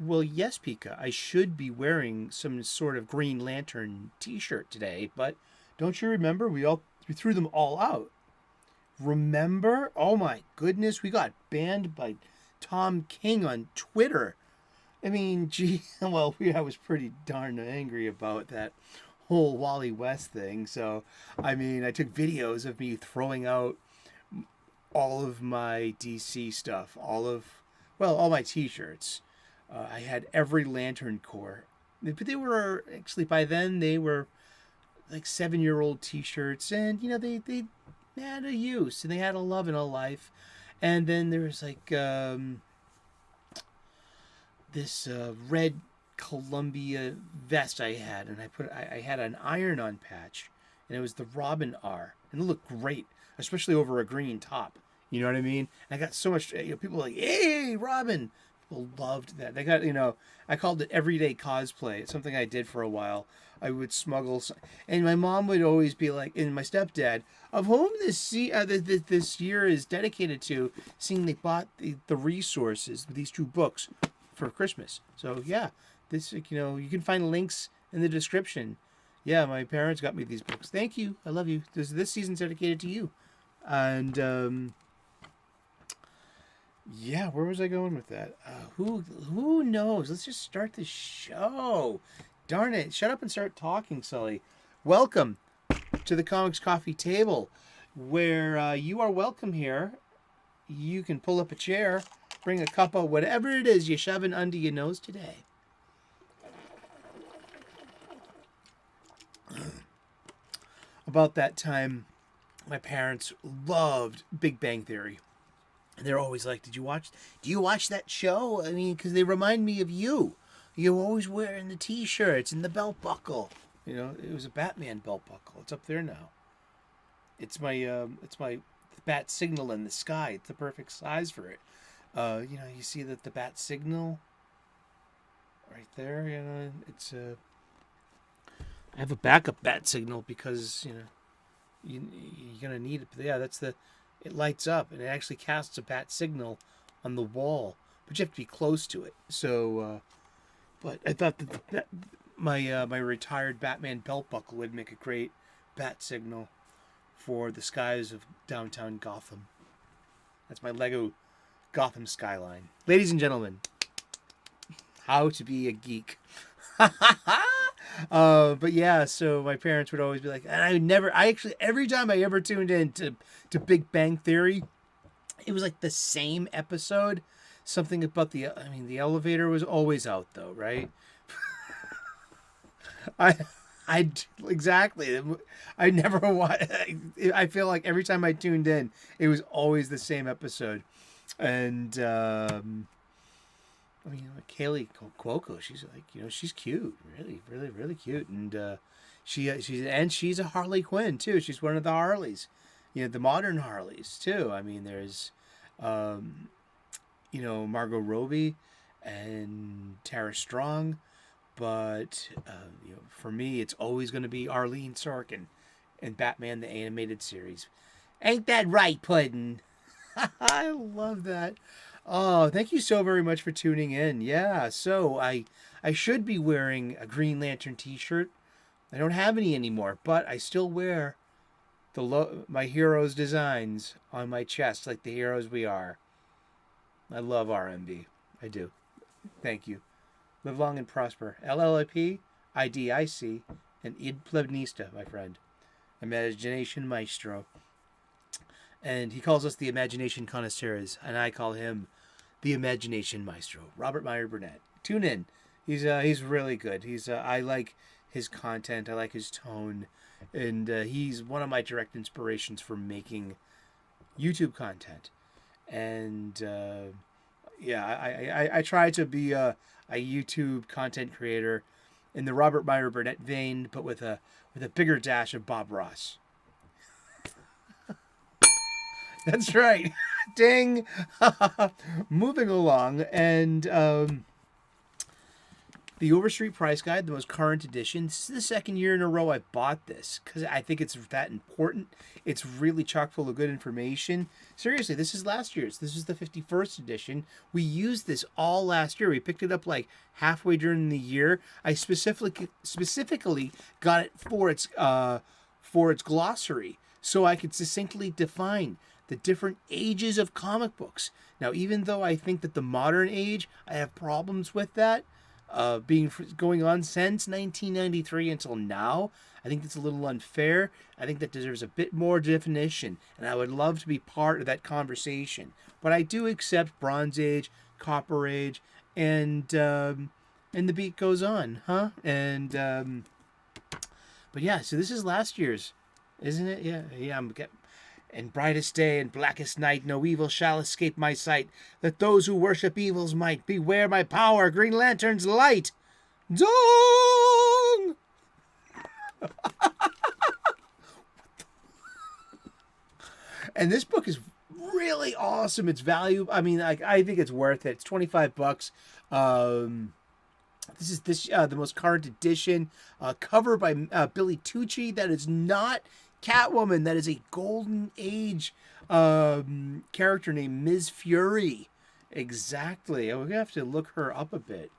Well, yes, Pika. I should be wearing some sort of Green Lantern T-shirt today, but don't you remember we threw them all out? Remember? Oh my goodness, we got banned by Tom King on Twitter. I mean, gee, well, I was pretty darn angry about that whole Wally West thing. So, I mean, I took videos of me throwing out all of my DC stuff, all my T-shirts. I had every Lantern Corps, but they were actually by then they were like 7-year-old T-shirts, and they had a use and they had a love and a life. And then there was like this red Columbia vest I had, and I had an iron-on patch, and it was the Robin R, and it looked great, especially over a green top. You know what I mean? And I got so much. People were like, "Hey, Robin!" People loved that. They got I called it everyday cosplay. It's something I did for a while. I would smuggle, and my mom would always be like, and my stepdad, of whom this year is dedicated to, seeing they bought the resources, these two books, for Christmas. So yeah, this you can find links in the description. Yeah, my parents got me these books. Thank you. I love you. This season's dedicated to you. And yeah, where was I going with that? Who knows? Let's just start the show. Darn it! Shut up and start talking, Sully. Welcome to the Comics Coffee Table, where you are welcome here. You can pull up a chair, bring a cuppa, whatever it is you're shoving under your nose today. About that time, my parents loved Big Bang Theory. And they're always like, do you watch that show? I mean, because they remind me of you. You're always wearing the T-shirts and the belt buckle. It was a Batman belt buckle. It's up there now. It's my bat signal in the sky. It's the perfect size for it. You see that the bat signal right there. It's I have a backup bat signal because you're gonna need it. But yeah, it lights up and it actually casts a bat signal on the wall, but you have to be close to it. So, but I thought that my retired Batman belt buckle would make a great bat signal for the skies of downtown Gotham. That's my Lego Gotham skyline. Ladies and gentlemen, how to be a geek. But yeah, so my parents would always be like, and every time I ever tuned in to Big Bang Theory, it was like the same episode. Something about the elevator was always out though, right? Exactly. I never I feel like every time I tuned in, it was always the same episode. And Kaylee Cuoco, she's like, she's cute, really, really, really cute, and she's a Harley Quinn too. She's one of the Harleys, the modern Harleys too. I mean, there's, Margot Robbie and Tara Strong, but for me, it's always going to be Arlene Sorkin and Batman the Animated Series. Ain't that right, Puddin'? I love that. Oh, thank you so very much for tuning in. Yeah, so I should be wearing a Green Lantern T-shirt. I don't have any anymore, but I still wear my heroes' designs on my chest like the heroes we are. I love RMB. I do. Thank you. Live long and prosper. LLIP, IDIC, and Id Plebnista, my friend. Imagination Maestro. And he calls us the Imagination Connoisseurs, and I call him the Imagination Maestro, Robert Meyer Burnett. Tune in. He's really good. I like his content. I like his tone, and he's one of my direct inspirations for making YouTube content. And I try to be a YouTube content creator in the Robert Meyer Burnett vein, but with a bigger dash of Bob Ross. That's right. Ding. Moving along, and The Overstreet Price Guide, the most current edition. This is the second year in a row I bought this because I think it's that important. It's really chock full of good information. Seriously, this is last year's. This is the 51st edition. We used this all last year. We picked it up like halfway during the year. I specifically got it for its glossary, so I could succinctly define the different ages of comic books. Now, even though I think that the modern age, I have problems with that, going on since 1993 until now, I think that's a little unfair. I think that deserves a bit more definition, and I would love to be part of that conversation. But I do accept Bronze Age, Copper Age, and the beat goes on, huh? And but yeah, so this is last year's, isn't it? Yeah. And brightest day and blackest night, no evil shall escape my sight. Let those who worship evil's might beware my power, Green Lantern's light. Dong! And this book is really awesome. It's value. I mean, I think it's worth it. It's $25. This is the most current edition. Cover by Billy Tucci. That is not Catwoman. That is a Golden Age character named Ms. Fury. Exactly. We're going to have to look her up a bit.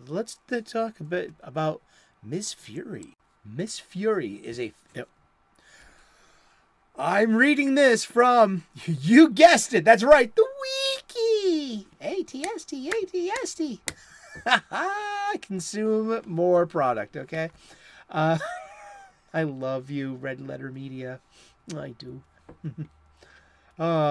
Let's talk a bit about Ms. Fury. Ms. Fury is I'm reading this from, you guessed it, that's right, the wiki. ATST. Consume more product, okay? I love you, Red Letter Media. I do.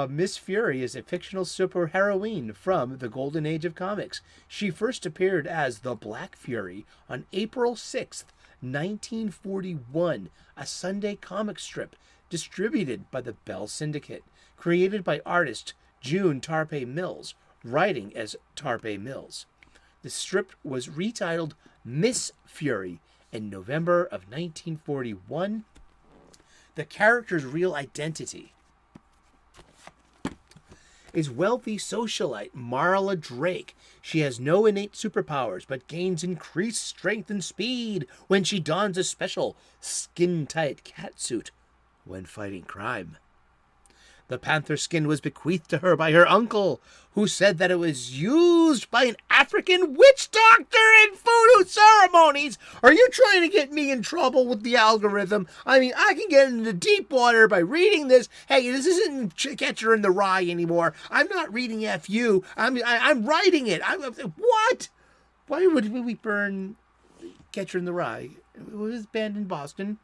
Miss Fury is a fictional superheroine from the Golden Age of comics. She first appeared as the Black Fury on April 6th, 1941, a Sunday comic strip distributed by the Bell Syndicate, created by artist June Tarpe Mills, writing as Tarpe Mills. The strip was retitled Miss Fury in November of 1941. The character's real identity is wealthy socialite Marla Drake. She has no innate superpowers, but gains increased strength and speed when she dons a special skin-tight catsuit when fighting crime. The panther skin was bequeathed to her by her uncle, who said that it was used by an African witch doctor in voodoo ceremonies. Are you trying to get me in trouble with the algorithm? I mean, I can get into deep water by reading this. Hey, this isn't Catcher in the Rye anymore. I'm not reading FU. I'm writing it. What? Why would we burn Catcher in the Rye? It was banned in Boston.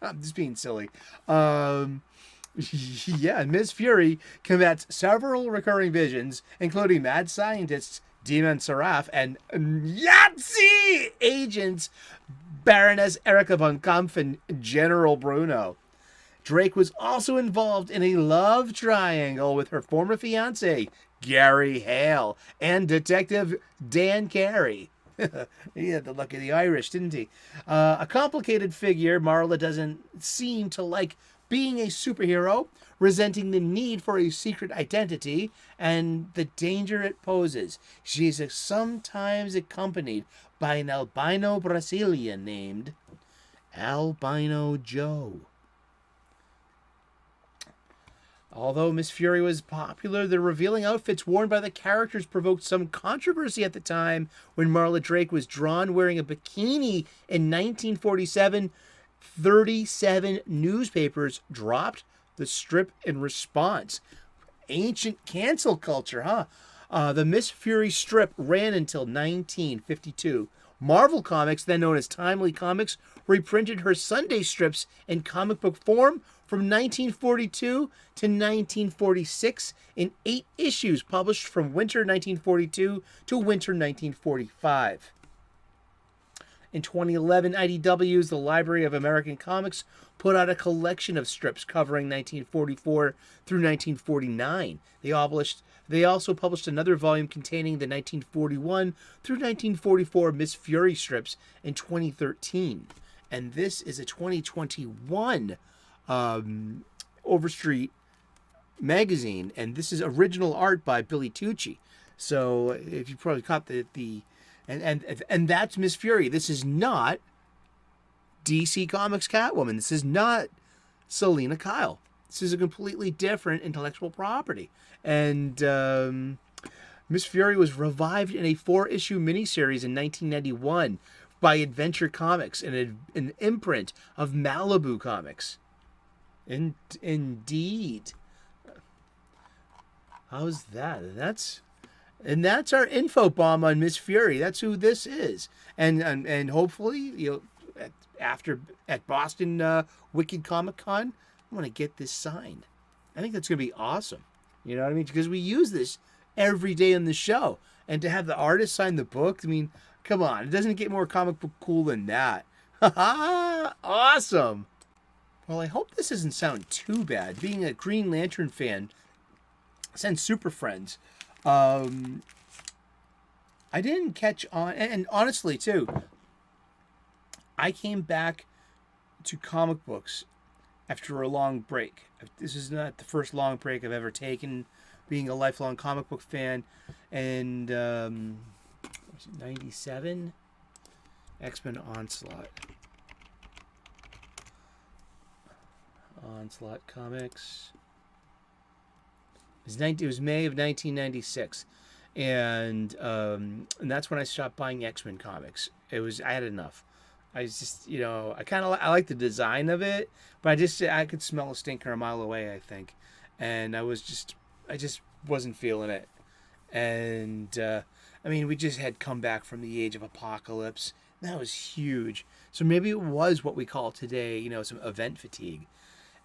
I'm just being silly. Yeah, Ms. Fury combats several recurring visions, including mad scientists Demon Seraph and Nazi agents Baroness Erika von Kampf and General Bruno. Drake was also involved in a love triangle with her former fiancé, Gary Hale, and Detective Dan Carey. He had the luck of the Irish, didn't he? A complicated figure, Marla doesn't seem to like being a superhero, resenting the need for a secret identity and the danger it poses. She's sometimes accompanied by an albino Brazilian named Albino Joe. Although Miss Fury was popular, the revealing outfits worn by the characters provoked some controversy at the time. When Marla Drake was drawn wearing a bikini in 1947, 37 newspapers dropped the strip in response. Ancient cancel culture, huh? The Miss Fury strip ran until 1952. Marvel Comics, then known as Timely Comics, reprinted her Sunday strips in comic book form from 1942 to 1946 in 8 issues published from winter 1942 to winter 1945. In 2011, IDW's The Library of American Comics put out a collection of strips covering 1944 through 1949. They also published another volume containing the 1941 through 1944 Miss Fury strips in 2013. And this is a 2021 Overstreet magazine, and this is original art by Billy Tucci. So if you probably caught and that's Miss Fury. This is not DC Comics Catwoman. This is not Selena Kyle. This is a completely different intellectual property. And Miss Fury was revived in a 4-issue miniseries in 1991 by Adventure Comics, an imprint of Malibu Comics. Indeed. How's that? That's our info bomb on Miss Fury. That's who this is. And hopefully, at Boston Wicked Comic Con, I want to get this signed. I think that's going to be awesome. You know what I mean? Because we use this every day on the show. And to have the artist sign the book, I mean, come on. It doesn't get more comic book cool than that. Awesome. Well, I hope this doesn't sound too bad. Being a Green Lantern fan, since Super Friends, I didn't catch on. And honestly, too, I came back to comic books after a long break. This is not the first long break I've ever taken, being a lifelong comic book fan. And, was it 97? X-Men Onslaught. Onslaught Comics. It was May of 1996. And that's when I stopped buying X-Men comics. I had enough. I was just, I like the design of it, but I could smell a stinker a mile away, I think. And I just wasn't feeling it. And, we just had come back from the Age of Apocalypse. That was huge. So maybe it was what we call today, some event fatigue.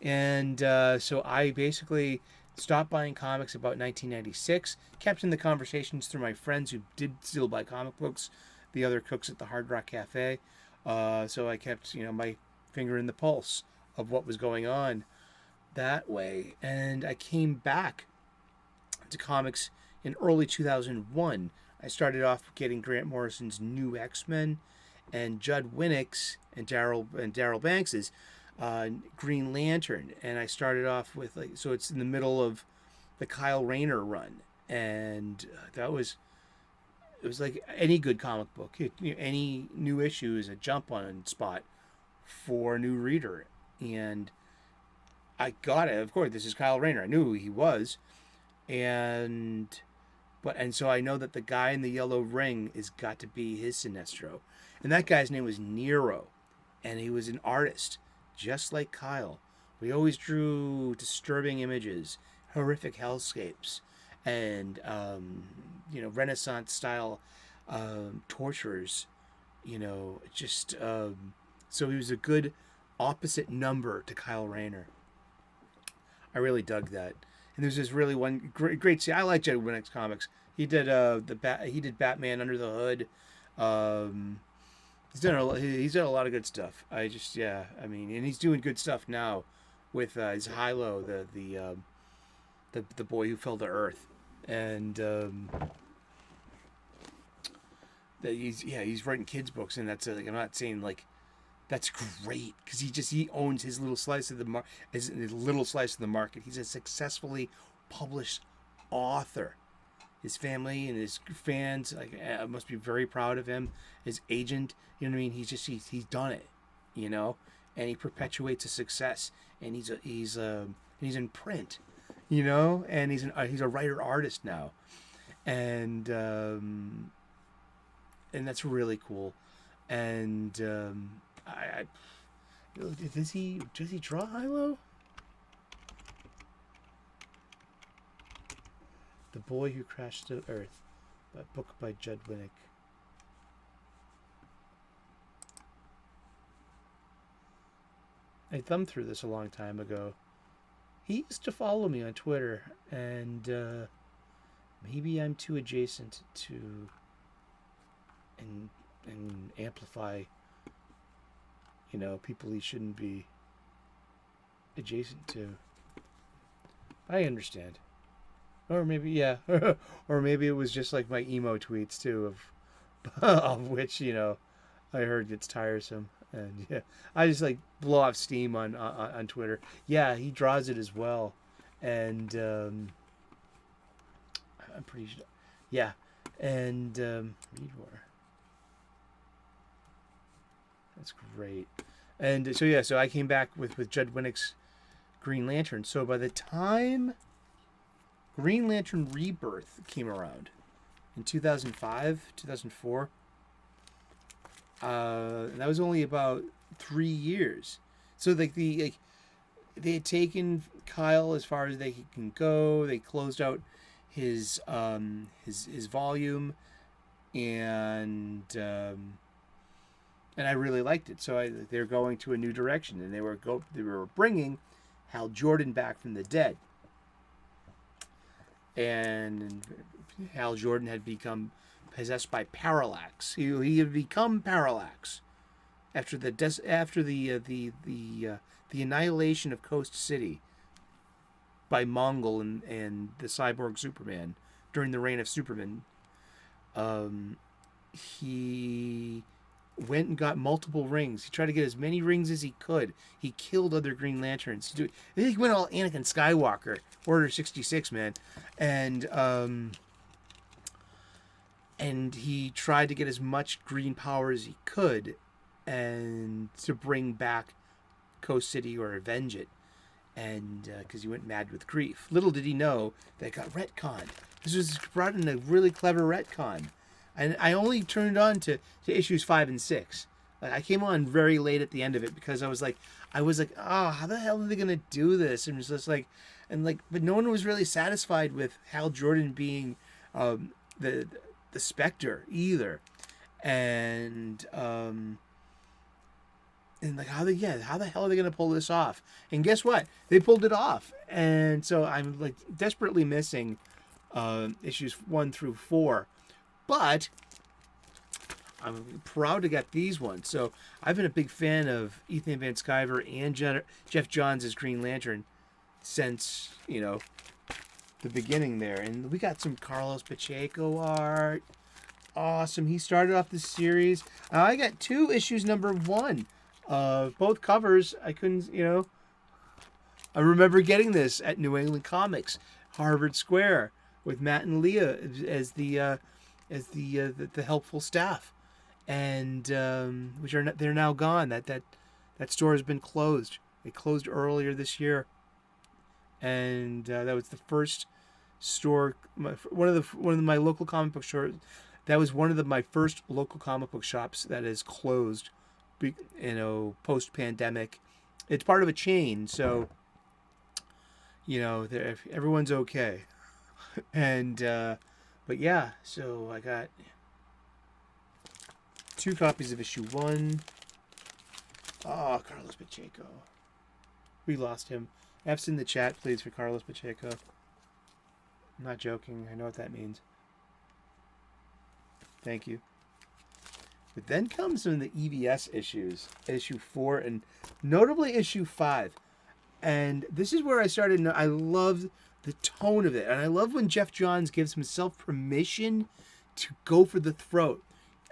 And so I basically stopped buying comics about 1996, kept in the conversations through my friends who did still buy comic books, the other cooks at the Hard Rock Cafe. So I kept, my finger in the pulse of what was going on that way. And I came back to comics in early 2001. I started off getting Grant Morrison's New X-Men and Judd Winnick's and Darryl Banks's Green Lantern. And I started off with, so it's in the middle of the Kyle Rayner run. And it was like any good comic book. Any new issue is a jump on spot for a new reader. And I got it. Of course, this is Kyle Rayner. I knew who he was. And so I know that the guy in the yellow ring has got to be his Sinestro. And that guy's name was Nero. And he was an artist, just like Kyle. We always drew disturbing images, horrific hellscapes, and Renaissance style torturers. So he was a good opposite number to Kyle Rayner. I really dug that. And there's this really one great scene. I like Judd Winnick's comics. He did he did Batman Under the Hood. He's done a lot of good stuff. And he's doing good stuff now with his Hilo, the boy who fell to earth, and he's writing kids books, and that's I'm not saying that's great, because he owns his little slice of the market. He's a successfully published author. His family and his fans must be very proud of him. His agent, he's done it, and he perpetuates a success. And he's in print, and he's a writer artist now, and that's really cool. And does he draw Hilo? The Boy Who Crashed to Earth, a book by Judd Winnick. I thumbed through this a long time ago. He used to follow me on Twitter, and maybe I'm too adjacent to and amplify, people he shouldn't be adjacent to. I understand. Or maybe, yeah. Or maybe it was just like my emo tweets, too, of which, I heard gets tiresome. And, yeah, I just, blow off steam on Twitter. Yeah, he draws it as well. And I'm pretty sure. Yeah, and read more. That's great. And so yeah, so I came back with Judd Winnick's Green Lantern. So by the time Green Lantern Rebirth came around in 2005, 2004, that was only about 3 years. So they had taken Kyle as far as they can go. They closed out his volume, and I really liked it. So they're going to a new direction, and they were bringing Hal Jordan back from the dead, and Hal Jordan had become possessed by Parallax. He had become Parallax after the annihilation of Coast City by Mongol and the cyborg Superman during the reign of Superman. He went and got multiple rings. He tried to get as many rings as he could. He killed other Green Lanterns. He went all Anakin Skywalker, Order 66, man. And he tried to get as much green power as he could and to bring back Coast City or avenge it. And because he went mad with grief. Little did he know that it got retconned. This was brought in a really clever retcon. And I only turned on to issues 5 and 6. Like, I came on very late at the end of it because I was like, oh, how the hell are they gonna do this? And it was just but no one was really satisfied with Hal Jordan being the Spectre either, and like how the hell are they gonna pull this off? And guess what? They pulled it off, and so I'm like desperately missing issues 1 through 4. But I'm proud to get these ones. So I've been a big fan of Ethan Van Sciver and Jeff Johns as Green Lantern since, the beginning there. And we got some Carlos Pacheco art. Awesome. He started off the series. I got 2 issues number 1. Both covers. I couldn't, I remember getting this at New England Comics, Harvard Square, with Matt and Leah as the helpful staff, and they're now gone. That store has been closed. It closed earlier this year, and that was the first store. One of my local comic book stores. That was one of my first local comic book shops that is closed. Post pandemic. It's part of a chain, so everyone's okay, and. But yeah, so I got 2 copies of issue 1. Oh, Carlos Pacheco. We lost him. F's in the chat, please, for Carlos Pacheco. I'm not joking. I know what that means. Thank you. But then comes some of the EVS issues. Issue 4 and notably issue 5. And this is where I started. I loved the tone of it. And I love when Jeff Johns gives himself permission to go for the throat.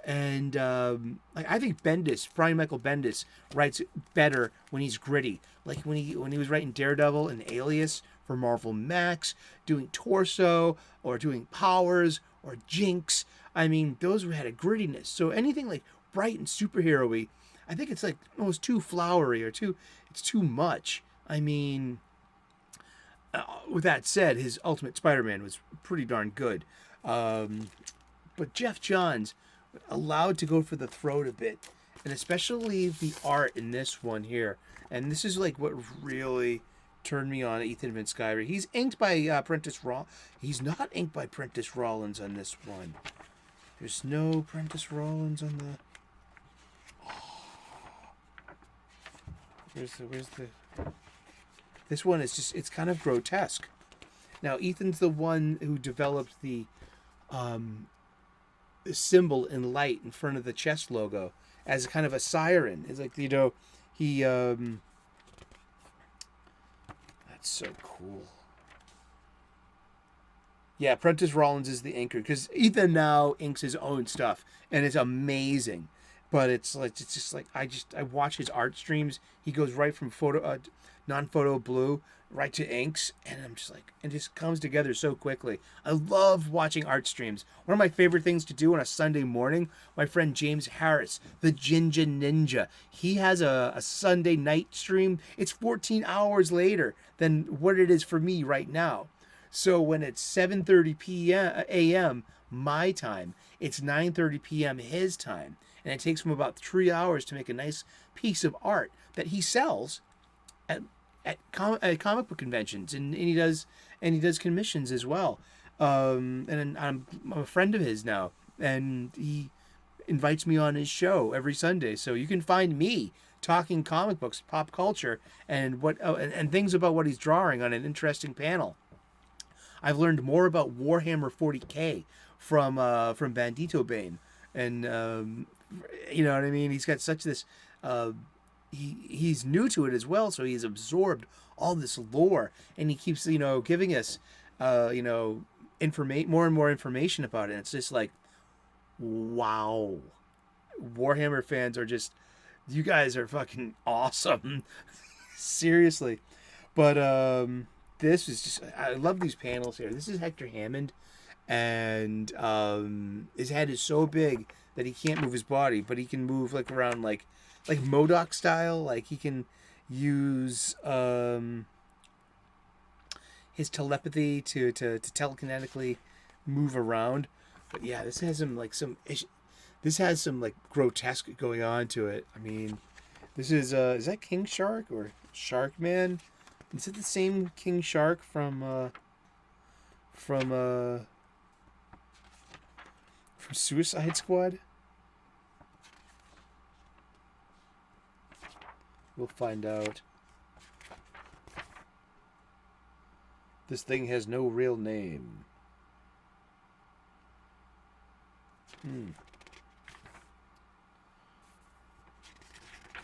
And I think Brian Michael Bendis writes better when he's gritty. Like when he was writing Daredevil and Alias for Marvel Max, doing Torso or doing Powers or Jinx. I mean, those had a grittiness. So anything like bright and superhero-y, I think it's like almost too flowery or it's too much. I mean, with that said, his Ultimate Spider-Man was pretty darn good. But Jeff Johns allowed to go for the throat a bit, and especially the art in this one here. And this is like what really turned me on Ethan Van Sciver. He's inked by Prentice Rollins. He's not inked by Prentice Rollins on this one. There's no Prentice Rollins on the... Where's the... This one is just, it's kind of grotesque. Now, Ethan's the one who developed the symbol in light in front of the chest logo as kind of a siren. It's like, he... That's so cool. Yeah, Prentice Rollins is the inker, because Ethan now inks his own stuff, and it's amazing. But it's just like I watch his art streams. He goes right from non-photo blue right to inks, and I'm just like, it just comes together so quickly. I love watching art streams. One of my favorite things to do on a Sunday morning, my friend James Harris, the Ginger Ninja, he has a Sunday night stream. It's 14 hours later than what it is for me right now. So when it's 7:30 p.m. a.m. my time, it's 9:30 p.m. his time, and it takes him about 3 hours to make a nice piece of art that he sells at comic book conventions, and he does commissions as well. And I'm a friend of his now, and he invites me on his show every Sunday. So you can find me talking comic books, pop culture, and and things about what he's drawing on an interesting panel. I've learned more about Warhammer 40K from Bandito Bane, and you know what I mean. He's got such this. He's new to it as well, so he's absorbed all this lore, and he keeps giving us more and more information about it. And it's just like, wow, Warhammer fans are just, you guys are fucking awesome. Seriously. But this is just, I love these panels here. This is Hector Hammond, and his head is so big that he can't move his body, but he can move like around like MODOK style. Like he can use his telepathy to telekinetically move around. But yeah, this has some like grotesque going on to it. I mean, this is that King Shark or Shark Man? Is it the same King Shark from Suicide Squad? We'll find out. This thing has no real name.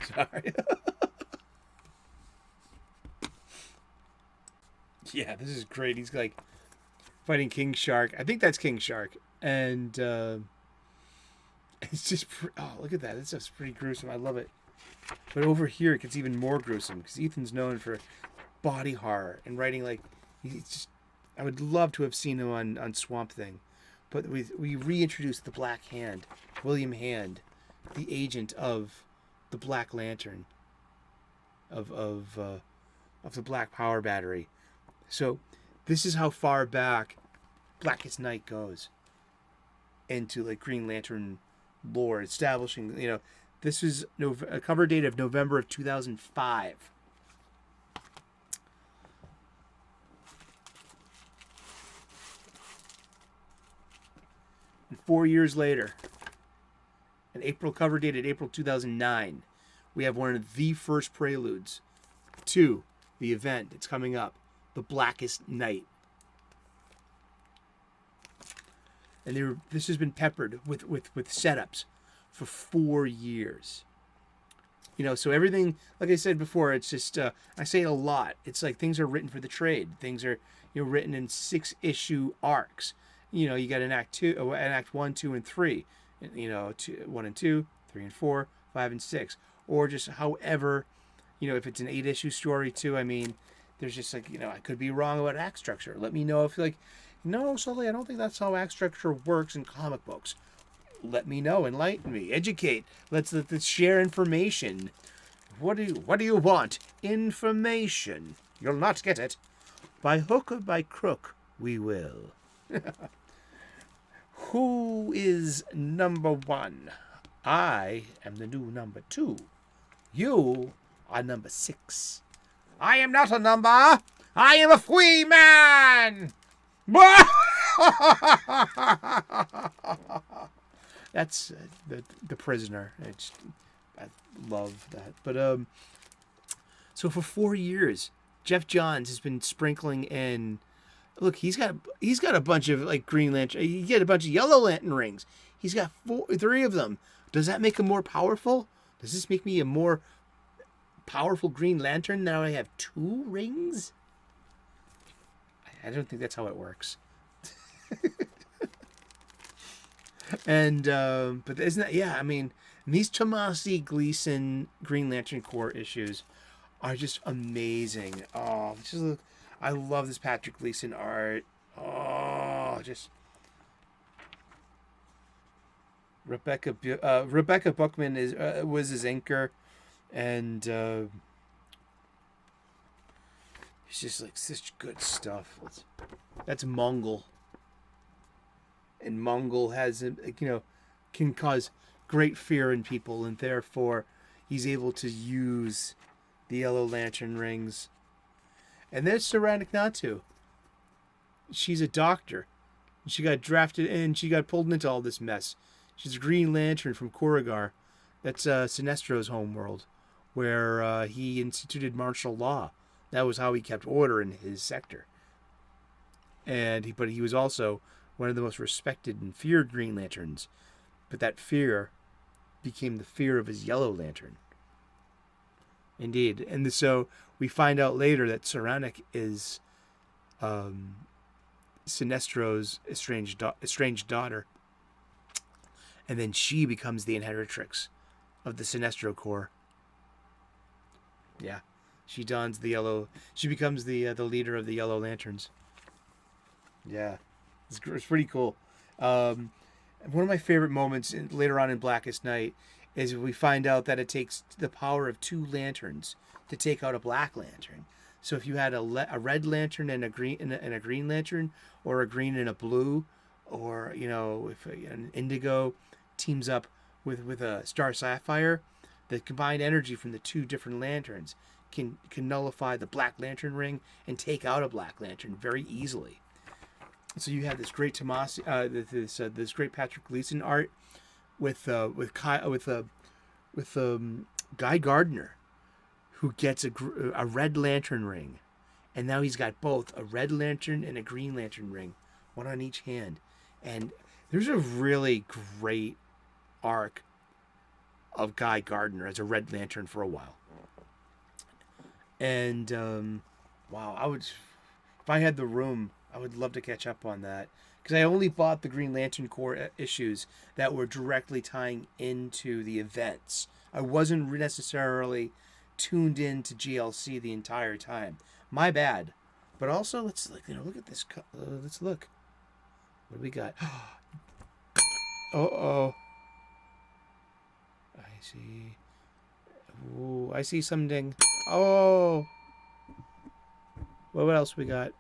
Sorry. Yeah, this is great. He's like fighting King Shark. I think that's King Shark. And it's just... Oh, look at that. This stuff's pretty gruesome. I love it. But over here, it gets even more gruesome because Ethan's known for body horror and writing like... He's just... I would love to have seen him on Swamp Thing. But we reintroduced the Black Hand, William Hand, the agent of the Black Lantern, of the Black Power Battery. So this is how far back Blackest Night goes into like Green Lantern lore, establishing, this is a cover date of November of 2005. And 4 years later, an April cover dated April 2009, we have one of the first preludes to the event that's coming up, The Blackest Night. And this has been peppered with setups for 4 years. So everything, like I said before, it's just, I say it a lot. It's like things are written for the trade. Things are, written in 6-issue arcs. You got an Act 1, 2, and 3. 1 and 2, 3 and 4, 5 and 6. Or just however, if it's an 8-issue story too. I mean, there's just like, I could be wrong about act structure. Let me know if you're like, no, Sully, I don't think that's how act structure works in comic books. Let me know, enlighten me, educate. Let's share information. What do you want? Information. You'll not get it. By hook or by crook, we will. Who is number 1? I am the new number 2. You are number 6. I am not a number. I am a free man. That's the prisoner. I love that. But so for 4 years, Jeff Johns has been sprinkling in. Look, he's got a bunch of like Green Lantern. He get a bunch of Yellow Lantern rings. He's got 3 of them. Does that make him more powerful? Does this make me a more powerful Green Lantern now I have 2 rings? I don't think that's how it works. And but isn't that, yeah, I mean, And these Tomasi Gleason Green Lantern Corps issues are just amazing. Oh, just look. I love this Patrick Gleason art. Oh, just Rebecca Bookman was his inker, and it's just like such good stuff. That's Mongol, and Mongol has can cause great fear in people, and therefore he's able to use the Yellow Lantern rings. And there's Saranic Natu. She's a doctor. She got drafted in. She got pulled into all this mess. She's a Green Lantern from Korugar. That's Sinestro's homeworld, where he instituted martial law. That was how he kept order in his sector. But he was also one of the most respected and feared Green Lanterns. But that fear became the fear of his Yellow Lantern. Indeed. And so we find out later that Saranic is Sinestro's estranged daughter. And then she becomes the inheritrix of the Sinestro Corps. Yeah. She dons the yellow. She becomes the leader of the Yellow Lanterns. Yeah. It's pretty cool. One of my favorite moments later on in Blackest Night is we find out that it takes the power of 2 lanterns to take out a Black Lantern. So if you had a red lantern and a green lantern, or a green and a blue, or if an indigo teams up with a Star Sapphire, the combined energy from the 2 different lanterns can nullify the Black Lantern ring and take out a Black Lantern very easily. So you have this great this great Patrick Gleason art with Guy Gardner, who gets a Red Lantern ring, and now he's got both a Red Lantern and a Green Lantern ring, one on each hand. And there's a really great arc of Guy Gardner as a Red Lantern for a while. And wow, if I had the room, I would love to catch up on that, because I only bought the Green Lantern Corps issues that were directly tying into the events. I wasn't necessarily tuned in to GLC the entire time. My bad. But also, let's look at this. Let's look. What do we got? Oh. I see. Ooh, I see something. Oh. Well, what else we got?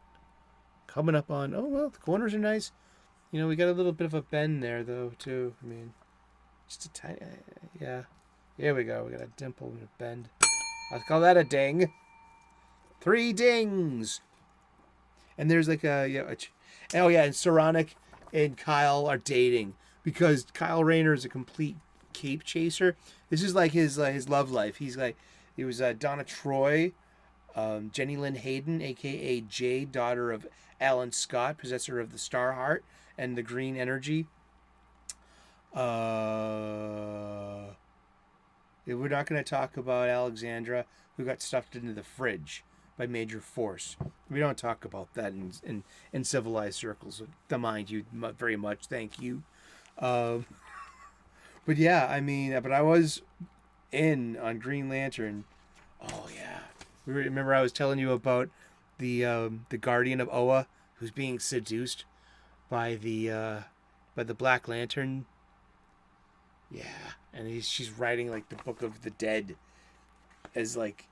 Coming up on. Oh, well, the corners are nice. We got a little bit of a bend there, though, too. I mean, just a tiny. Yeah. Here we go. We got a dimple and a bend. I'll call that a ding. 3 dings. And there's like and Saranic and Kyle are dating because Kyle Rayner is a complete cape chaser. This is like his love life. He was Donna Troy, Jenny Lynn Hayden, aka Jade, daughter of Alan Scott, possessor of the Star Heart and the Green Energy. We're not going to talk about Alexandra, who got stuffed into the fridge by Major Force. We don't talk about that in civilized circles. To mind you very much, thank you. But yeah, I mean, but I was in on Green Lantern. Oh yeah, remember I was telling you about the Guardian of Oa who's being seduced by the Black Lantern. Yeah, and she's writing like the Book of the Dead as like,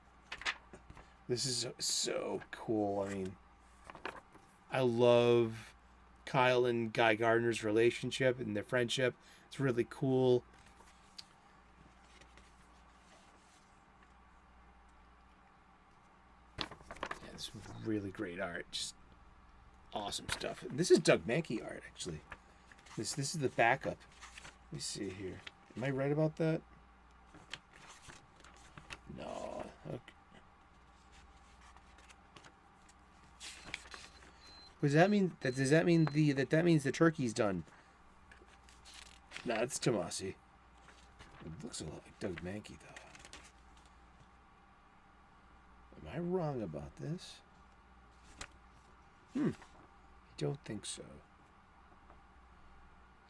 this is so cool. I mean, I love Kyle and Guy Gardner's relationship and their friendship. It's really cool. Yeah, this is really great art. Just awesome stuff. This is Doug Mankey art, actually. This is the backup. Let me see here. Am I right about that? No. Okay. Does that mean that means the turkey's done? Nah, it's Tomasi. It looks a lot like Doug Mankey, though. Am I wrong about this? I don't think so.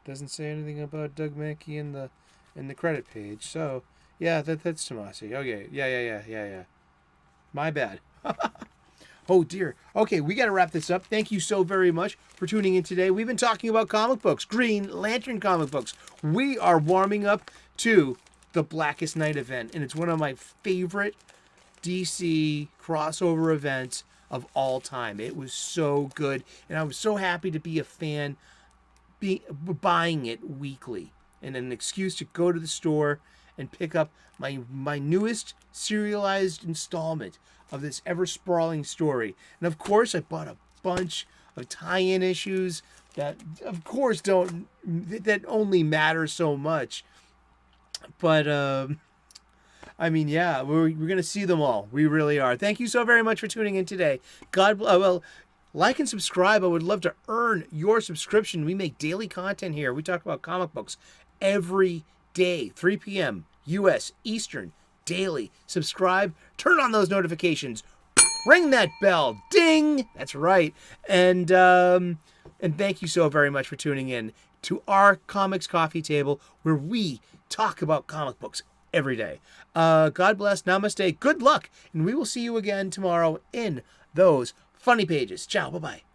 Doesn't say anything about Doug Mankey in the in the credit page. So, yeah, that's Tomasi. Okay, yeah. My bad. Oh, dear. Okay, we got to wrap this up. Thank you so very much for tuning in today. We've been talking about comic books, Green Lantern comic books. We are warming up to the Blackest Night event, and it's one of my favorite DC crossover events of all time. It was so good, and I was so happy to be a fan, buying it weekly, and an excuse to go to the store and pick up my newest serialized installment of this ever-sprawling story. And of course, I bought a bunch of tie-in issues that, of course, that only matter so much. But, I mean, yeah, we're going to see them all. We really are. Thank you so very much for tuning in today. Like and subscribe. I would love to earn your subscription. We make daily content here. We talk about comic books every day, 3 p.m. U.S. Eastern, daily. Subscribe. Turn on those notifications. Ring that bell. Ding! That's right. And thank you so very much for tuning in to our Comics Coffee Table, where we talk about comic books every day. God bless. Namaste. Good luck. And we will see you again tomorrow in those funny pages. Ciao. Bye-bye.